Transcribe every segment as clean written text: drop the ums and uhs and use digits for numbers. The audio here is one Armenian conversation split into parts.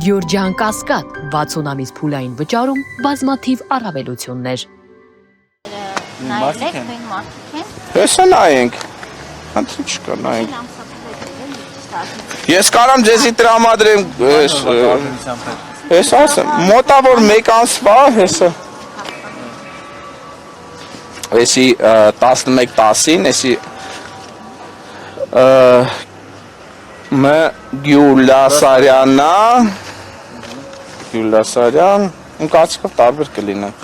Գյորջյան Կասկադ 60 ամիս փուլային վճարում բազմաթիվ առավելություններ։ Նայեք, նույն մարդիկ են։ Հեսա նայենք։ Հանդիպ չկա, նայենք։ Ես կարամ ձեզի տրամադրեմ ես ասեմ, մոտավոր մեկ ամսվա հեսա։ Էսի 11-10-ին, էսի Մ Գյուլասարյան, ընկացքով տարբեր կլինեն։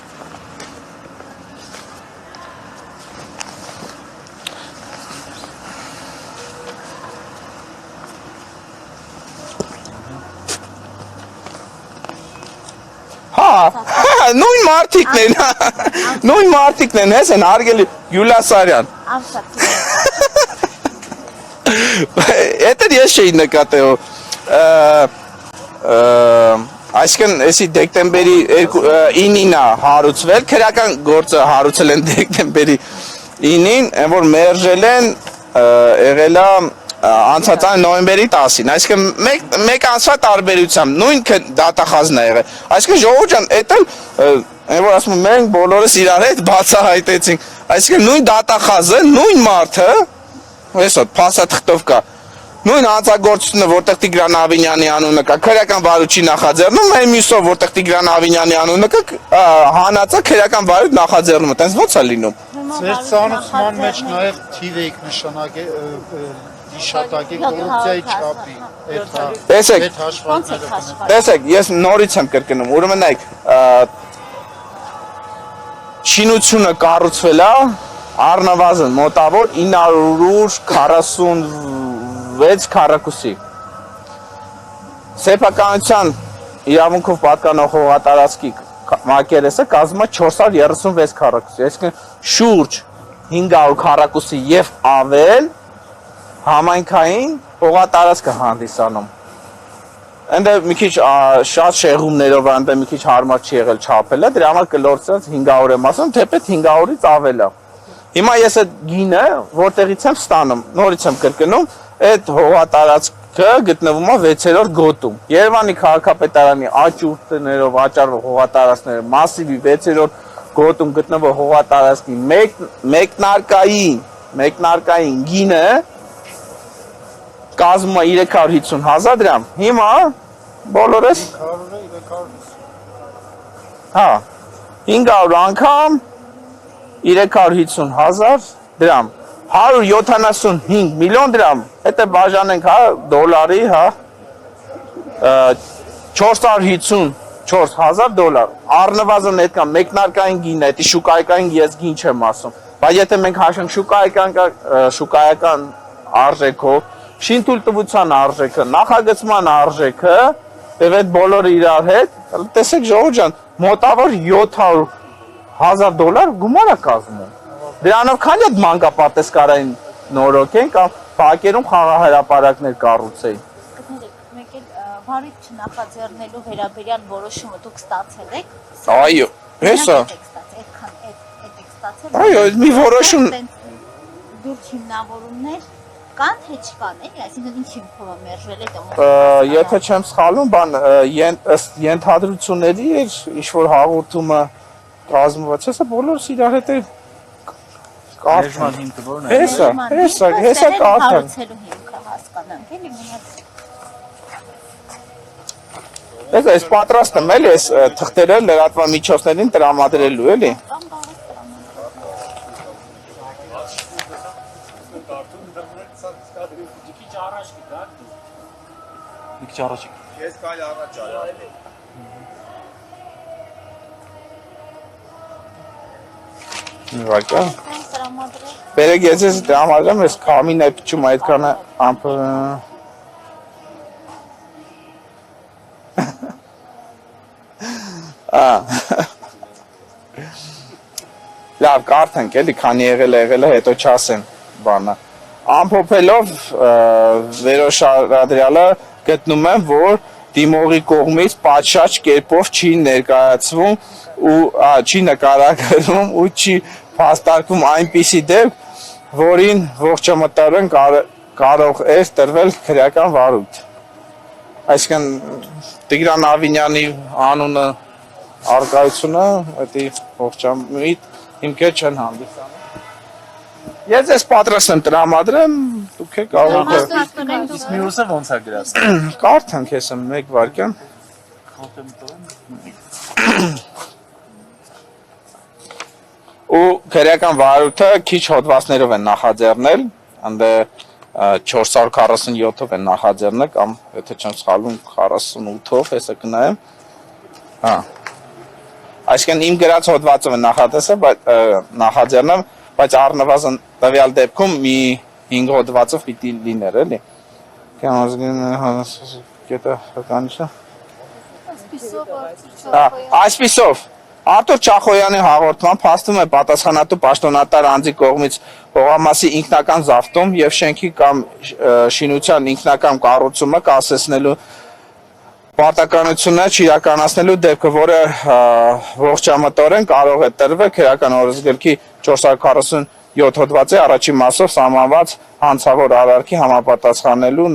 Նույն մարդիկն են, հես են արգելի Գյուլասարյան։ Էտեր ես չէի նկատեո, այսքան էսի դեկտեմբերի 9-ին հարուցվել, քրական գործը հարուցել են դեկտեմբերի 9-ին, են որ մերժել են եղելա անցածան նոյեմբերի 10-ին, այսքան մեկ ամսվա տարբերությամբ, նույն դատախազն է եղել, այսքան ժողովուրդ ջան, էտել, են որ ասում մենք բոլորս իրար հետ բացահայտեցինք, այսքան նույն դատախազը, նույն մարդը, Հեսա, փասաթղթով կա, նույն հանցագործությունը, որտեղ Տիգրան Ավինյանի անունը կա, քրեական վարույթի նախաձեռնում, այն մյուսով, որտեղ Տիգրան Ավինյանի անունը կա, հանածա քրեական վարույթ նախաձեռնումը, տենց ո՞նց է լինում։ Ձեր ծանոթման մեջ նաև թիվ եք նշանակել, հիշատակեք կոռուպցիայի չափի, տեսեք, ես նորից եմ կրկնում, ուրեմն նայեք, շինությունը կառուցվել է, առնվազն մոտավոր 946 քառակուսի։ Սեփականության իրավունքով պատկանող հողատարածքի մակերեսը կազմում է 436 քառակուսի, այսինքն շուրջ 500 քառակուսի եւ ավել համայնքային հողատարածք է հանդիսանում։ Այնտեղ մի քիչ շատ շեղումներով այնտեղ մի քիչ հարմար չի եղել չափելը, դրա համար կլորցած 500 եմ ասում, թեպետ 500-ից ավել է։ Հիմա ես այդ գինը որտեղից եմ ստանում, նորից եմ կրկնում, այդ հողատարածքը գտնվում է 6-րդ գոտում։ Երևանի քաղաքապետարանի աճուրդներով աճառվող հողատարածքները մասիվի 6-րդ գոտում գտնվող հողատարածքի մեկնարկային գինը կազմում է 350,000 դրամ։ Հիմա բոլորս 500 անգամ 350,000 դրամ, 175 միլիոն դրամ, հետը բաժանենք դոլարի, 454,000 դոլար, առնվազն այդ կան մեկնարկային գինը, հետի շուկայական ես գին չեմ ասում, բայց եթե մենք հաշվենք շուկայական արժեքով, շինթույլտվության արժեքը, նախագծման արժեքը, և այդ բոլորը իրար հետ, տեսեք ժողովուրդ ջան, մոտավոր 700,000 դոլար գումար է կազմում։ Դրանով քանի այդ մանկապարտեզկարային նորոգ են կամ բակերում խաղահրապարակներ կառուցեին։ Մեկ էլ վարույթ չնախաձեռնելու վերաբերյալ որոշումը դուք ստացել եք։ Այո, հեսա։ Այո, մի որոշում դուրս հիմնավորումներ կան, թե չկան, էլի, այսինքն ինչ հիմքով է մերժվել այդ։ Եթե չեմ սխալվում, ըստ ենթադրությունների էր ինչ-որ հաղորդումը կազմված, հեսա բոլորս իրար հետ է կարդան։ Հեսա կարդան։ Ես պատրաստ եմ էլի, ես թղթերը լրատվական միջոցներին տրամադրելու էլի։ Ես կայլ առաջ արել։ Նվարկա։ Բերեք ես ես տրամադրեմ, ես կամին է պիչում այդքանը ամպը։ Լավ, կարդանք էլի, քանի եղել է, հետո չասեն բանը։ Ամփոփելով վերոշարադրյալը գտնում եմ, որ դիմողի կողմից պատշաճ կերպով չի ներկայացվում ու չի նկարագրվում ու չի փաստարկվում այնպիսի դեպք, որին ողջամտորեն կարող էր տրվել քրեական վարույթ։ Այսինքն Տիգրան Ավինյանի անունը արկայությունը, դա ողջամիտ հիմքեր չեն հանդիսանում։ Ես ես պատրաստ եմ տրամադրեմ, դուք եք կարող եք Իսկ մյուսը ոնց է գրած։ կարդան քեզ մեկ վարքյան։ Ու քրեական վարույթը քիչ հոդվածներով են նախաձեռնել, անդե 447-ով են նախաձեռնել կամ եթե չեմ սխալվում 48-ով, հեսա կնայեմ։ Հա։ Այսինքն իմ գրած հոդվածով են նախաձեռնել, բայց առնվազն տվյալ դեպքում մի 5 հոդվածով պիտի լիներ, էլի։ Այսպիսով Արտուր Չախոյանի հաղորդման փաստում է պատասխանատու պաշտոնատար անձի կողմից հողամասի ինքնական զավթում եւ շենքի կամ շինության ինքնական կառուցումը կասեցնելու պարտականությունը չիրականացնելու դեպքը, որը ողջամտորեն կարող է տրվել քրեական օրենսգրքի 447 հոդվածի առաջին մասով սահմանված հանցավոր արարքի համապատասխանելու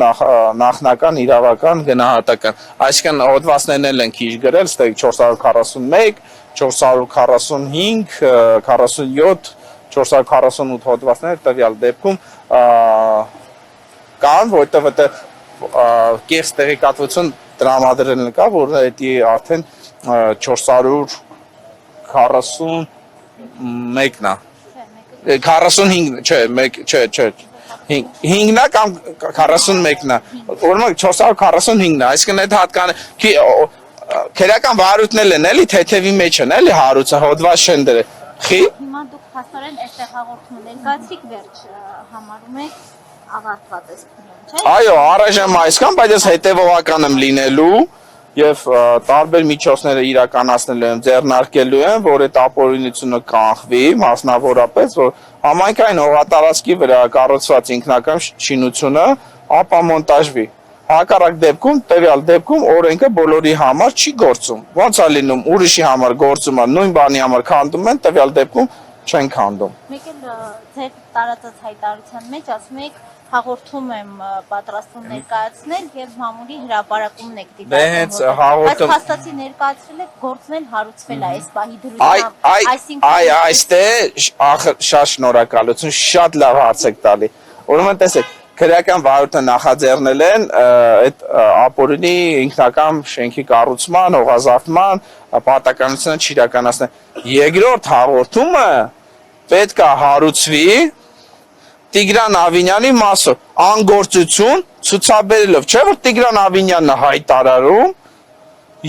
նախնական իրավական գնահատական։ Այսինքն հոդվածներն են քիչ գրել, ստե 441, 445, 47, 448 հոդվածներ տվյալ դեպքում կան, որտեղ կեղծ տեղեկատվություն տրամադրել կա, որ դա արդեն 441-ն է։ 45, չէ, 5-ն է կամ 41-ն է։ Ուրեմն 445-ն է, այսինքն այդ հատկանը քրեական վարույթն են էլի թեթևի մեջ են էլի հարուցը հոդված չեն դրել։ Հիմա դուք փաստորեն այստեղ հաղորդումը ներկայացրիք վերջ համարում եք ավարտված էս փուլում, չէ՞։ Այո, առայժմ այսքան, բայց ես հետևողական եմ լինելու եւ տարբեր միջոցները իրականացնելու եմ, ձեռնարկելու եմ, որ այդ ապօրինությունը կանխվի, մասնավորապես, որ համայնքային հողատարածքի վրա կառուցված ինքնական շինությունը ապամոնտաժվի։ Հակառակ դեպքում, տվյալ դեպքում օրենքը բոլորի համար չի գործում։ Ոնց է լինում, ուրիշի համար գործում է, նույն բանի համար քանդում են, տվյալ դեպքում չեն քանդում։ Մեկ էլ ձեր տարածած հայտարարության մեջ ասում եք հաղորդում եմ պատրաստում ներկայացնել եւ մամուլի հրապարակումն եք դիտարկում։ Դե հենց հաղորդում Բայց փաստացի ներկայացրել եք գործնել հարուցվել է այս պահի դրությամբ, այստեղ շատ շնորհակալություն, շատ լավ հարց եք տալի։ Ուրեմն տեսեք, քրեական վարույթը նախաձեռնել են այդ ապօրինի ինքնական շենքի կառուցման, հողազավթման պարտականությունը չիրականացնել։ Երկրորդ հաղորդումը պետք է հարուցվի Տիգրան Ավինյանի մասով անգործություն ցուցաբերելով, չէ՞ որ Տիգրան Ավինյանն է հայտարարում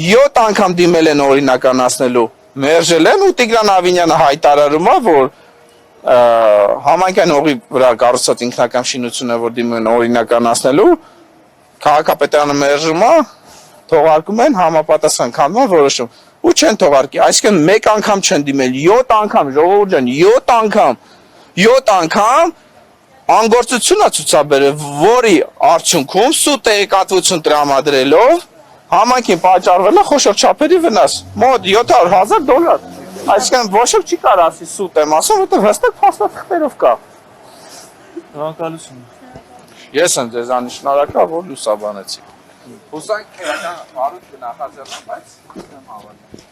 7 անգամ դիմել են օրինականացնելու, մերժել են ու Տիգրան Ավինյանը հայտարարում է, որ համայնքային հողի վրա կառուցված ինքնական շինությունը, որ դիմում են օրինականացնելու, քաղաքապետարանը մերժում է, թողարկում են համապատասխան քանդման որոշում ու չեն թողարկի, այսինքն մեկ անգամ չեն դիմել, 7 անգամ, ժողովուրդ ջան, 7 անգամ անգործություն է ցուցաբերել, որի արդյունքում սուտ տեղեկատվություն տրամադրելով համայնքին պատճառվել է խոշոր չափերի վնաս, մոտ $700,000։ Այսինքն ոչ ոք չի կարող ասի սուտ եմ ասում, որտեղ հստակ փաստաթղթերով կա։ Շնորհակալություն։ Ես եմ ձեզանից շնորհակալ, որ լուսաբանեցիք։ Հուսանք քրեական վարույթ կնախաձեռնեմ, բայց չեմ հավատում։